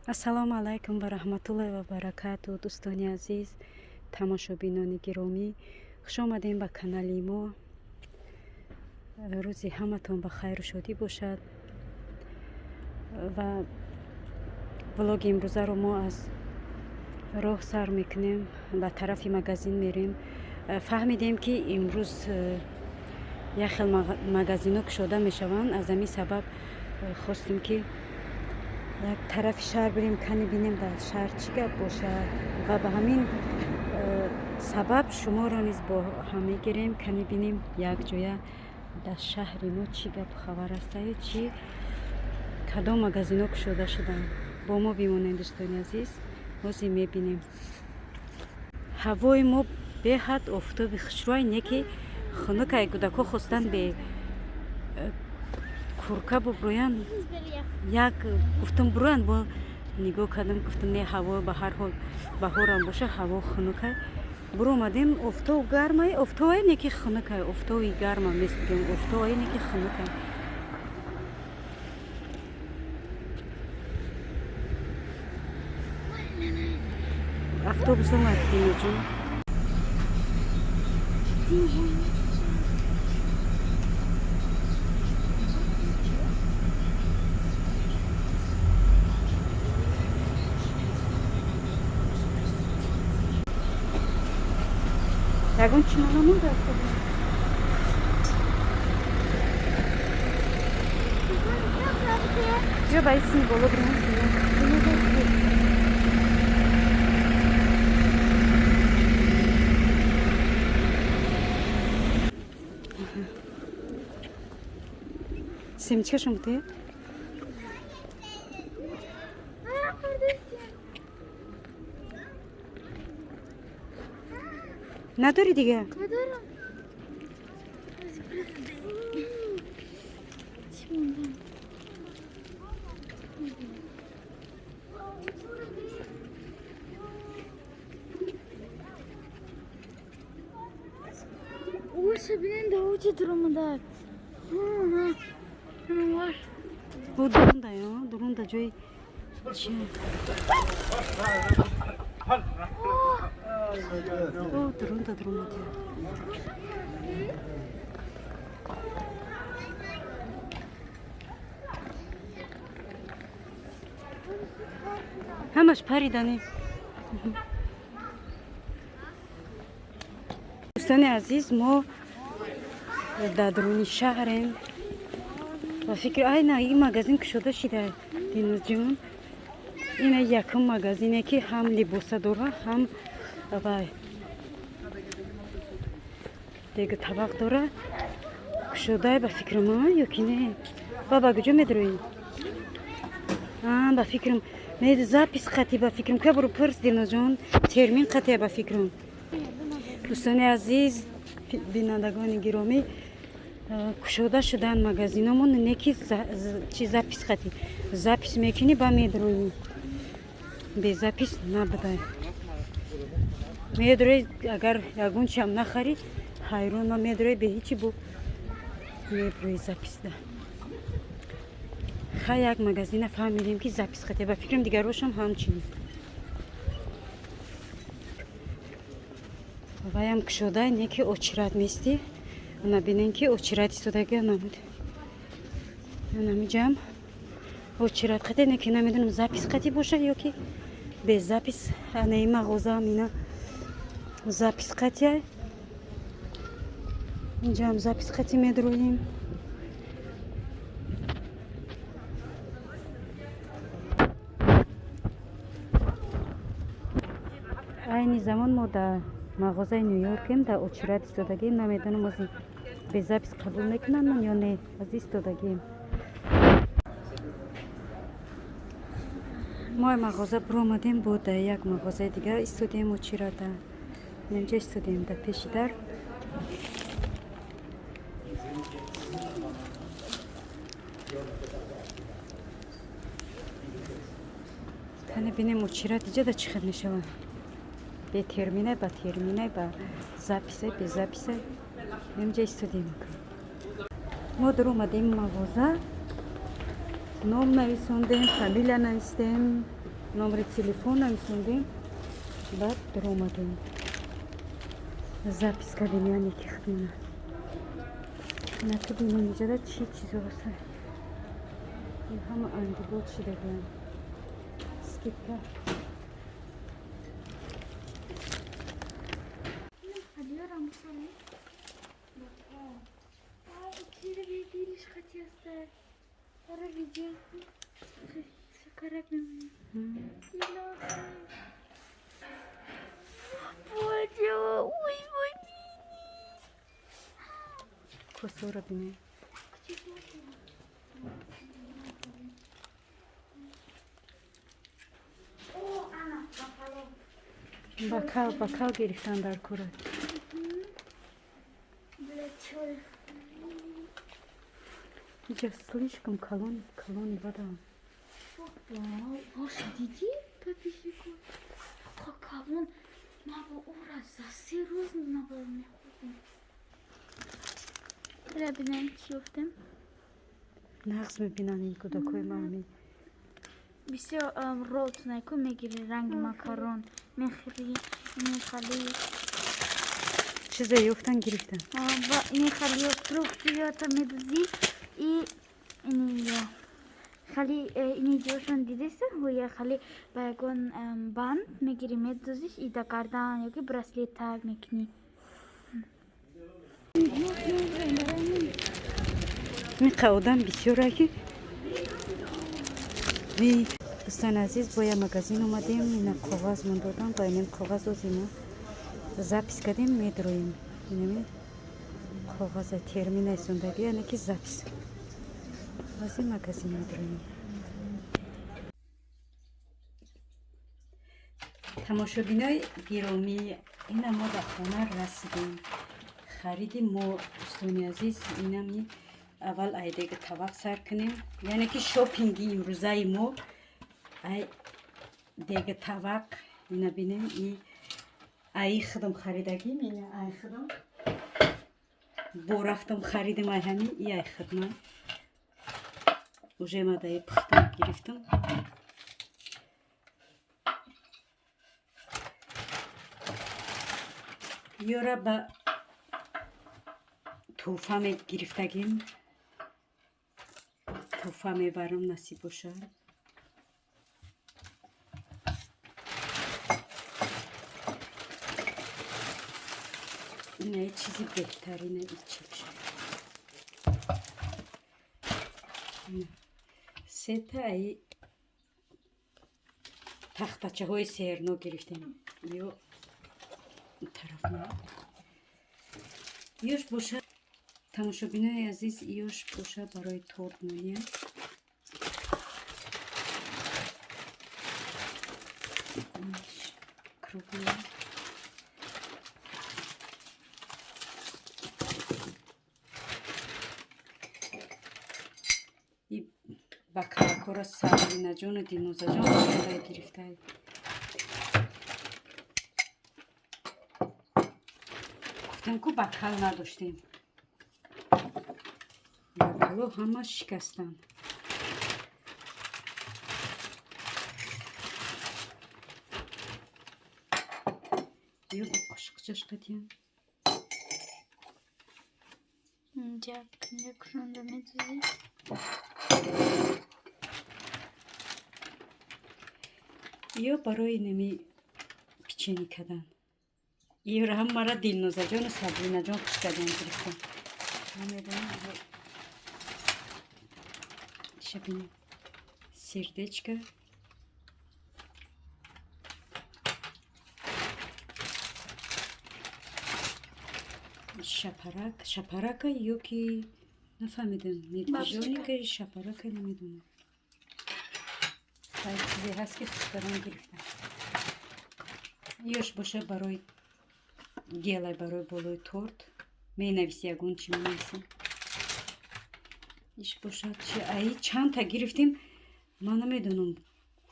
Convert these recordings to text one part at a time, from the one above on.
ассалому алайкум ва раҳматуллоҳи ва баракату. Дӯстони азиз, тамошобинони гиромӣ, хуш омадем ба канали мо. рӯзи ҳаматон ба хайру шодӣ бошад. ва влоги имрӯзаро мо аз роҳ сар мекунем, ба тарафи магазин мерем. фаҳмидем ки имрӯз як хел магазинҳо кушода мешаванд. аз ҳамин сабаб хостем ки як тарафи шаҳр бирем, кани бинем дар шаҳр чӣ гап бошад, ва ба ҳамин сабаб шуморо низ бо ҳам мегирем, кани бинем якҷоя дар шаҳри мо чӣ гапу хабар астаю, чӣ кадом магазинҳо кушода шуданд. бо мо бимонед дӯстони азиз, ҳозир мебинем. ҳавои мо беҳад офтоби хушрӯи неки хунукай кӯдако хостанд бе курка буброян, як гуфтам буроян, бо нигоҳ кардам, гуфтам не, ҳаво ба ҳар ҳол баҳорам боша, ҳаво хунукай. буромадем, офтоб гармай, офтобе неки хунукай, офтоби гарма местигем, офтобе неки хунукай. автобус омад диноҷон. ягон чӣ маламон дар ё ба исми боло бирем. семчикашон бутӣ? надори дига? Надорам. Ой, бинен да учи турамадар. Var. Bu durunda ya, durunda joy. O durunda diyor. Hamash paridani. Dostani aziz, mo dar duruni shahrem. و فکر نه این مغازین کشوده شده دینوز جون. این یکم مغازینه که هم لباس داره، هم و دیگه طبق داره. کشوده به فکر ما یکی نه. بابا کجا میدروی؟ به فکرم مید زاپیس خطی به فکرم که برو پرس دینوز جون ترمین خطی به فکرم. دوستان عزیز، بینندگان گرامی، кушода шудан магазинамон, неки чи запис хати запис мекини ба медрои, бе запис набудай. Медрои агар ягон чам нахари хайрон, ма медрои бе ҳичи бу медрои записда. Ха як магазина фаҳмидем ки запис хати, ба фикрам дигарошам ҳамчунин. Ваям кушода неки очират мести. Набинен ки очират истодаги намуд. Намиҷам очират хати не ки намедунам запис хати бошад ё ки без запис. Ана ин мағоза амина запис хати. Инҷам запис хати медроим. айни замон мо дар мағозаи Нью-Йоркем, дар очират истодагием. Намедонам ози без запис қабул мекунанд ё не, аз истодагием. мо мағоза биромадем, бо дар як мағозаи дигар истодем очирата. Инҷа истодем дар пеши дар. тани бинем очират иҷа дар чӣ хел мешаванд. به ترمینه با ترمینه با записе без записе اینجا استودیم. ما در اومدیم مغازه، نام نویسوندیم، فامیلیا نویسیدیم، номери телефонам сундем, баъд даромадем. Запис кардем яъне ки худмона. Нату бинем иҷода чӣ чизо ҳаста. Ин ҳама антибот шудагиян. Скидка. Alıyorum seni. Aa, içeri bir giriş kaçıyorsa. Para video. Çıkarak mı? Боже, ой, ой. Косора бинем. О, Анна, bakalım. Бакал гирифтан дар курат. Блечой. Иҷа слишком калони бадам. Ваши дети подписчику. Как он надо ураз за серьезно надо мне. Ребенок чёфтем. Нағз мебинан ин кӯдакои ман. Все рот найку мегири ранги макарон. Мехри, мехали. Чиза ёфтан гирифтан. Мехали фруктията медузи и иния. Хали ини ҷошон дидеса ҳоя хали ба ягон банд мегири медузиш и да гардан ёки браслет таг мекунӣ. Миқа одам бисёра ки дӯстон азиз бо як магазин омадем. Ина коғаз ман додам. Ба инин коғаз озима запис кардем медроем. Инами коғаза термина сондаги яъне ки запис. Аз ин магазин медроем. тамошобинои гиромӣ, ина мо ба хона расидем. Хариди мо дӯстони азиз инами аввал айдега тавақ сар кунем. Яъне ки шопинги имрӯзаи мо ай дега тавақ ина бинем и ай худам харидагим ина ай худам бо рафтам харидем ай ҳами и ай худман уже мадаи пухтам гирифтам. ёра ба туҳфа мегирифтагим. туҳфа мебарам насиб бошад. ина чизи беҳтарина ичилша сета ай тахтачаҳои серно гирифтем. ё тараф ёш бошад. тамошобинои азиз ёш бошад барои тортмония. круглая. и бакалакора сабринаҷону динозаҷон бошадай гирифтай. гуфтемку бакал надоштем. бакало ҳама шикастан. ё қошиқчаш қадиям. Инҷа кунда медузи. ё барои нами печени кадан. ёра ҳамара дилнозаҷону сабринаҷон хушкадем гирифтам. шабина сердечка. шапарака ё ки нафаҳмидам медвежоника шапарака намедонам. ҳар чизе ҳаст ки хушкадам гирифтам. ёш боша барои гелай барои болои торт менависи ягон чӣ менависам. иш бошад чи аи чандта гирифтем ман намедонам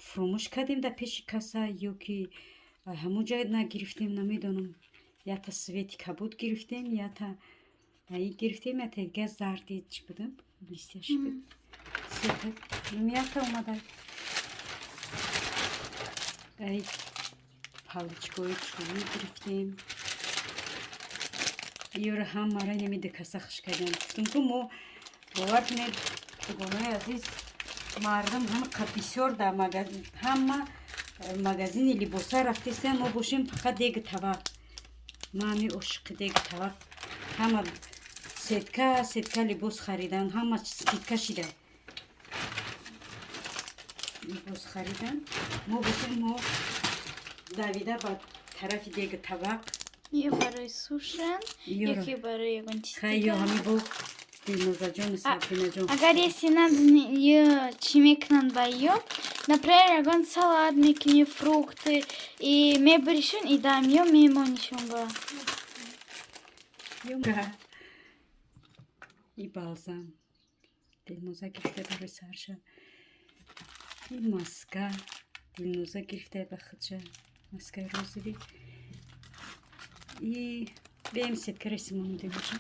фуромӯш кардем дар пеши каса ё ки ҳамон ҷо нагирифтем намедонам. ята свети кабуд гирифтем ята аи гирифтем ята дига зарди чӣ будам листяши буд сета ята омада ای پالچکوی چونی گرفتیم ایو را هم مرا نمیده کسخش کردن گفتم که ما باور کنید دوگانه عزیز مردم همه بسیار در مغازین همه مغازین لباسا رفتیم ما باشیم فقط دیگه طبق ما همی عشق دیگه طبق همه سدکه لباس خریدن همه سدکه شده لباس خریدن ما باشیم ما دویده با طرف دیگه طبق یه برای سوشن یکی برای گنچیز خیلی همی با Dilnoza John, Sabrina John. Agar если надо чимекнан байо, например, агон салат мекни, фрукты, и ме бришун, и дам ё мемонишун ба. Yunga. I balzam. Dilnoza girifte برای سرشا. I maska. Dilnoza girifte بخدشا. Maska روزی. I benim setkere simonu de boşa.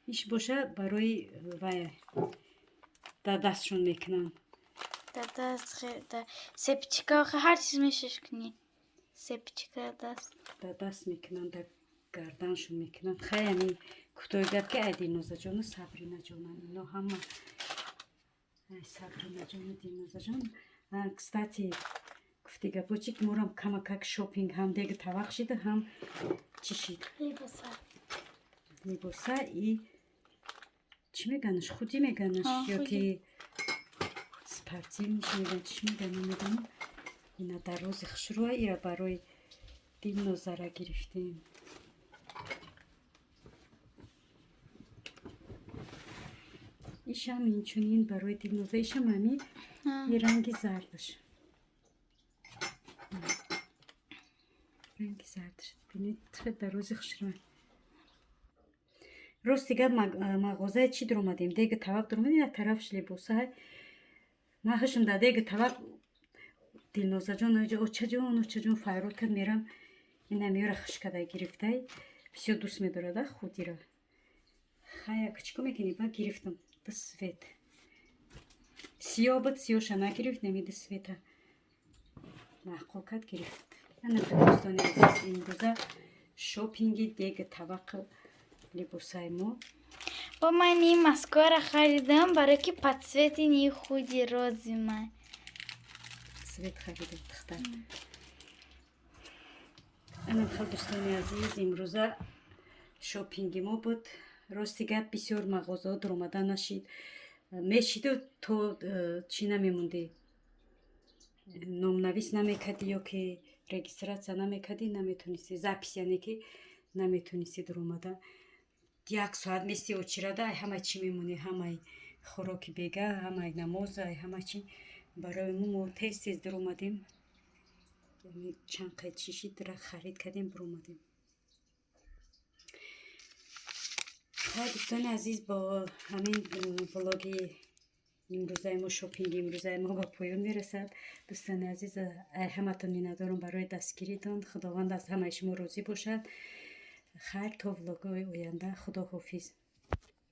İş boşa برای وای دستشون میکنن. Да, сепчика, هر چیز میشش کنی. سپچیکا دست میکنن در گردنشون میکنن. خیلی کوتاه‌گرد که دیلنوزا جون و سابرینا جون اینا همه سابرینا جون و دیلنوزا جون. کستاتی گفتی که بچیک مورم کمک شاپینگ هم دیگه توقع شده هم چی شد؟ لیبوسا ای چی میگنش؟ خودی میگنش یا که سپارتی میگن چی میگن نمیدونم. اینا در روز خشروه ایرا برای دیلنوزا را گرفتیم. ایشم اینچونین برای دیلنوزا ایشم همی یه رنگی زردش. رنگی زردش. بینید خیلی در روز خشروه. روز دیگه مغازه چی در اومدیم دیگه طبق در اومدیم طرفش لباسه های مخشم در دیگه طبق دیلنوزا جان اوچه جان فایرول کرد میرم این همیو را خشکده گرفته بسیار دوست میدارده خودی را خیلی کچکو میکنی با گرفتم ده سویت سیاه بود سیاهش نگرفت نمیده سویت معقول کرد گرفت انا دوستان عزیز این روزه شاپینگی دیگه طبق لباسای ما با من این ماسکارا خریدم برای که подсветить این خودی روزی من سویت خریدم دختر انا خیلی دوستان عزیز امروزه شاپینگی ما بود راستیگه بسیار مغازه در اومده نشید میشید و تو چی نمیموندی نامنویس نمیکردی یا که رگیستراسیا نمیکردی نمیتونستی زپیس یعنی که نمیتونستی در اومده یک ساعت میستی اوچیراده همه چی میمونی همه خوراکی بیگه همه نماز همه چی برای ما تیز در اومدیم یعنی چند قید چیشی در خرید کردیم بر اومدیم دوستان عزیز با همین ولاگی امروزه ما شاپینگ امروزه ما با پایان میرسد دوستان عزیز همتون میندارم برای دستگیریتان خداوند از همه شما راضی باشد خیر تا ولاگ‌های آینده خداحافظ